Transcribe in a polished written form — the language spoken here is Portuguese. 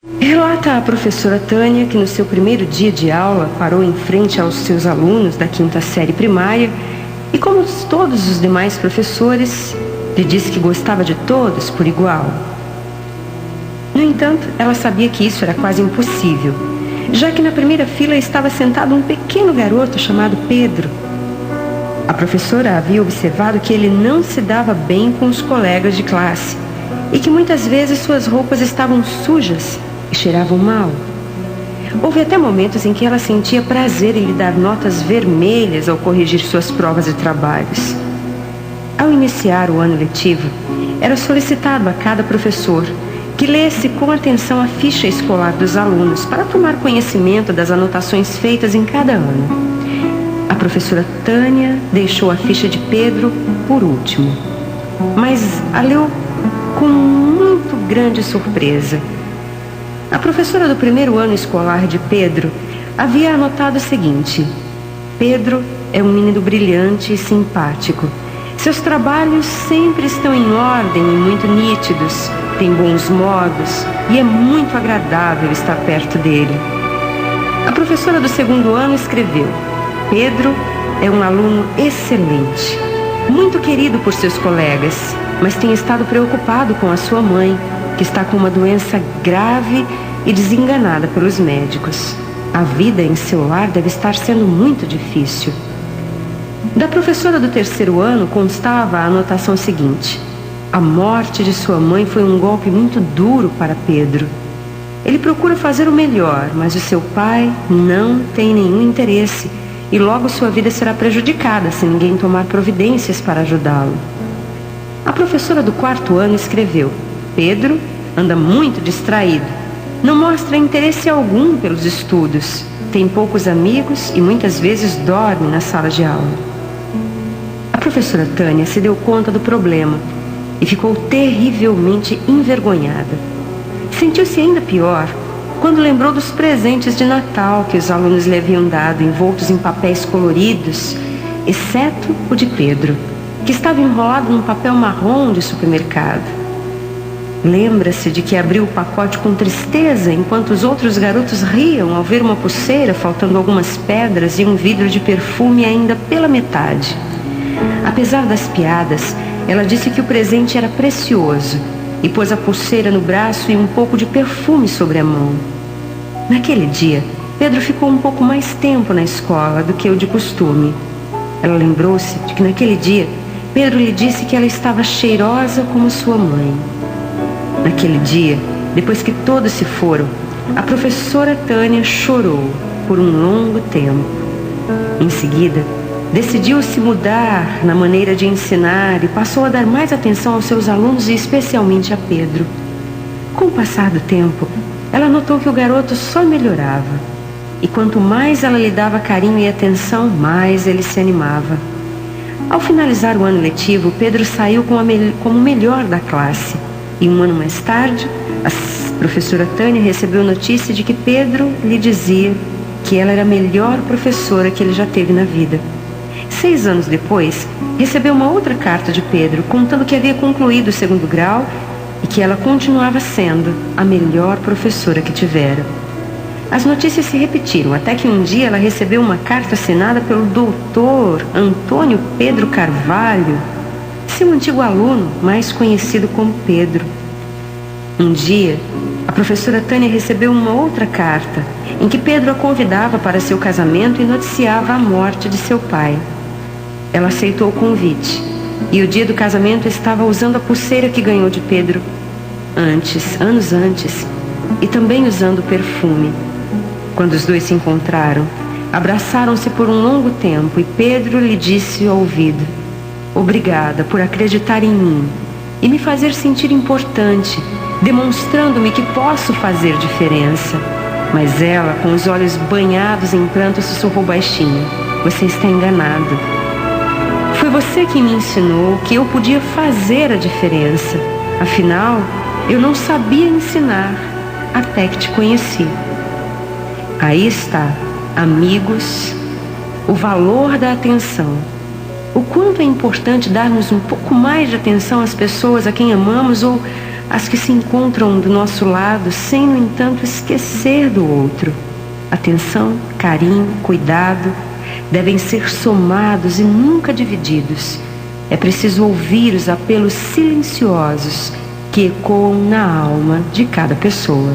Relata a professora Tânia que no seu primeiro dia de aula parou em frente aos seus alunos da quinta série primária e, como todos os demais professores, lhe disse que gostava de todos por igual. No entanto, ela sabia que isso era quase impossível, já que na primeira fila estava sentado um pequeno garoto chamado Pedro. A professora havia observado que ele não se dava bem com os colegas de classe e que muitas vezes suas roupas estavam sujas e cheiravam mal. Houve até momentos em que ela sentia prazer em lhe dar notas vermelhas ao corrigir suas provas e trabalhos. Ao iniciar o ano letivo, era solicitado a cada professor que lesse com atenção a ficha escolar dos alunos para tomar conhecimento das anotações feitas em cada ano. A professora Tânia deixou a ficha de Pedro por último, mas a leu com muito grande surpresa. A professora do primeiro ano escolar de Pedro havia anotado o seguinte: Pedro é um menino brilhante e simpático. Seus trabalhos sempre estão em ordem e muito nítidos, tem bons modos e é muito agradável estar perto dele. A professora do segundo ano escreveu: Pedro é um aluno excelente, muito querido por seus colegas, mas tem estado preocupado com a sua mãe, que está com uma doença grave e desenganada pelos médicos. A vida em seu lar deve estar sendo muito difícil. Da professora do terceiro ano constava a anotação seguinte: a morte de sua mãe foi um golpe muito duro para Pedro. Ele procura fazer o melhor, mas o seu pai não tem nenhum interesse e logo sua vida será prejudicada se ninguém tomar providências para ajudá-lo. A professora do quarto ano escreveu: Pedro anda muito distraído, não mostra interesse algum pelos estudos, tem poucos amigos e muitas vezes dorme na sala de aula. A professora Tânia se deu conta do problema e ficou terrivelmente envergonhada. Sentiu-se ainda pior quando lembrou dos presentes de Natal que os alunos lhe haviam dado, envoltos em papéis coloridos, exceto o de Pedro, que estava enrolado num papel marrom de supermercado. Lembra-se de que abriu o pacote com tristeza enquanto os outros garotos riam ao ver uma pulseira faltando algumas pedras e um vidro de perfume ainda pela metade. Apesar das piadas, ela disse que o presente era precioso e pôs a pulseira no braço e um pouco de perfume sobre a mão. Naquele dia, Pedro ficou um pouco mais tempo na escola do que o de costume. Ela lembrou-se de que naquele dia, Pedro lhe disse que ela estava cheirosa como sua mãe. Naquele dia, depois que todos se foram, a professora Tânia chorou por um longo tempo. Em seguida, decidiu-se mudar na maneira de ensinar e passou a dar mais atenção aos seus alunos e especialmente a Pedro. Com o passar do tempo, ela notou que o garoto só melhorava. E quanto mais ela lhe dava carinho e atenção, mais ele se animava. Ao finalizar o ano letivo, Pedro saiu como o melhor da classe. E um ano mais tarde, a professora Tânia recebeu notícia de que Pedro lhe dizia que ela era a melhor professora que ele já teve na vida. 6 anos depois, recebeu uma outra carta de Pedro, contando que havia concluído o segundo grau e que ela continuava sendo a melhor professora que tivera. As notícias se repetiram, até que um dia ela recebeu uma carta assinada pelo doutor Antônio Pedro Carvalho, seu antigo aluno, mais conhecido como Pedro. Um dia, a professora Tânia recebeu uma outra carta, em que Pedro a convidava para seu casamento e noticiava a morte de seu pai. Ela aceitou o convite, e o dia do casamento estava usando a pulseira que ganhou de Pedro anos antes, e também usando o perfume. Quando os dois se encontraram, abraçaram-se por um longo tempo e Pedro lhe disse ao ouvido: obrigada por acreditar em mim e me fazer sentir importante, demonstrando-me que posso fazer diferença. Mas ela, com os olhos banhados em pranto, sussurrou baixinho: você está enganado. Foi você que me ensinou que eu podia fazer a diferença. Afinal, eu não sabia ensinar até que te conheci. Aí está, amigos, o valor da atenção. O quanto é importante darmos um pouco mais de atenção às pessoas a quem amamos ou as que se encontram do nosso lado sem, no entanto, esquecer do outro. Atenção, carinho, cuidado devem ser somados e nunca divididos. É preciso ouvir os apelos silenciosos que ecoam na alma de cada pessoa.